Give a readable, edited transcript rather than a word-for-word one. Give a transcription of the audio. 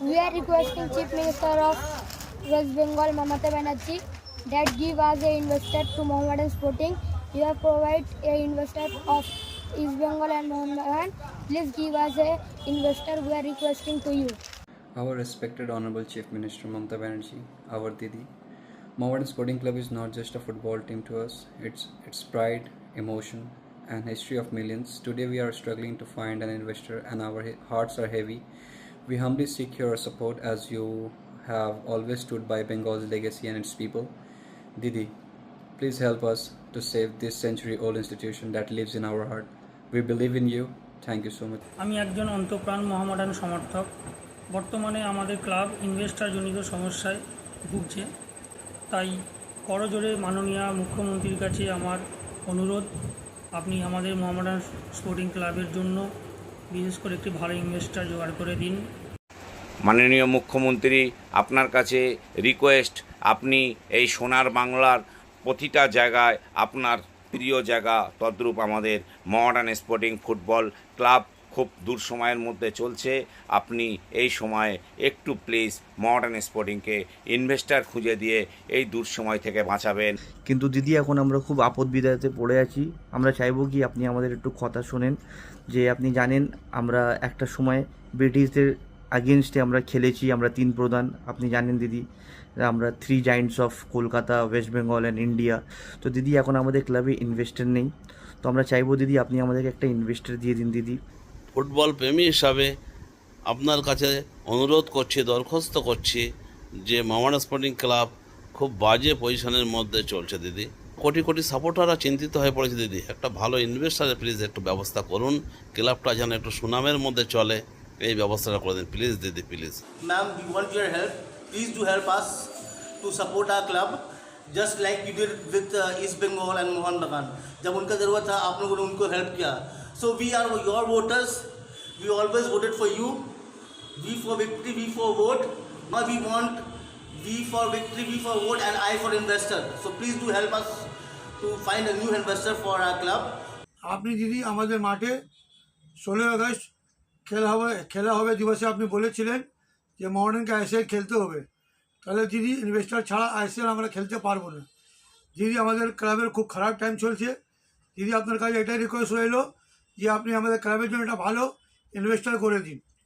We are requesting Chief Minister of West Bengal, Mamata Banerjee, that give us a investor to Mohammedan Sporting. You have provided a investor of East Bengal and Mohammedan. Please give us a investor. We are requesting to you. Our respected Honorable Chief Minister Mamata Banerjee, our Didi, Mohammedan Sporting Club is not just a football team to us, it's pride, emotion, and history of millions. Today we are struggling to find an investor and our hearts are heavy. We humbly seek your support as you have always stood by Bengal's legacy and its people. Didi, please help us to save this century-old institution that lives in our heart. We believe in you. Thank you so much. আমি একজন অন্তঃপ্রাণ মোহামেডান সমর্থক। বর্তমানে আমাদের club ইনভেস্টরজনিত সমস্যায় ভুগছে, তাই করজোড়ে মাননীয় মুখ্যমন্ত্রীর কাছে আমার অনুরোধ, আপনি আমাদের মোহামেডান স্পোর্টিং ক্লাবের জন্য বিশেষ করে একটি ভালো ইনভেস্টর জোগাড় করে দিন। মাননীয় মুখ্যমন্ত্রী, আপনার কাছে রিকোয়েস্ট, আপনি এই সোনার বাংলার প্রতিটা জায়গায় আপনার প্রিয় জায়গা তদ্রূপ আমাদের মোহামেডান স্পোর্টিং ফুটবল ক্লাব খুব দূর সময়ের মধ্যে চলছে। আপনি এই সময়ে একটু প্লিজ মোহামেডান স্পোর্টিংকে ইনভেস্টর খুঁজে দিয়ে এই দূর সময় থেকে বাঁচাবেন। কিন্তু দিদি, এখন আমরা খুব আপদ বিদায়তে পড়ে আছি। আমরা চাইবো কি আপনি আমাদের একটু কথা শোনেন। যে আপনি জানেন আমরা একটা সময় ব্রিটিশদের আগেনস্টে আমরা খেলেছি, আমরা 3 প্রধান। আপনি জানেন দিদি, আমরা 3 giant's of Kolkata, West Bengal and India. তো দিদি, এখন আমাদের ক্লাবে ইনভেস্টর নেই। তো আমরা চাইবো দিদি আপনি আমাদেরকে একটা ইনভেস্টর দিয়ে দিন দিদি। ফুটবল প্রেমী হিসাবে আপনার কাছে অনুরোধ করছি, দরখাস্ত করছি যে মোহামেডান স্পোর্টিং ক্লাব খুব বাজে পজিশনের মধ্যে চলছে দিদি। কোটি কোটি সাপোর্টাররা চিন্তিত হয়ে পড়েছে দিদি। একটা ভালো ইনভেস্টারের প্লিজ একটু ব্যবস্থা করুন, ক্লাবটা যেন একটু সুনামের মধ্যে চলে, এই ব্যবস্থাটা করে দিন প্লিজ দিদি, please. Ma'am, we want your help. Please do help us to support our club, just like you did with East Bengal and Mohan Bagan. जब उनका ज़रूरत था आप लोगों ने उनको हेल्प किया. So we are your voters. We always voted for you. V for victory, V for vote. Now we want V for victory, V for vote, and I for investor. So please do help us to find a new investor for our club. আপনি দিদি আমাদের মাঠে 16 August খেলা হবে দিবসে আপনি বলেছিলেন যে মোহামেডানকে আইএসএল খেলতে হবে। তাহলে দিদি, ইনভেস্টার ছাড়া আইএসএল আমরা খেলতে পারবো না। দিদি, আমাদের ক্লাবের খুব খারাপ টাইম চলছে। দিদি, আপনার কাছে এটাই রিকোয়েস্ট রইল যে আপনি আমাদের ক্লাবের জন্য একটা ভালো ইনভেস্টার করে দিন।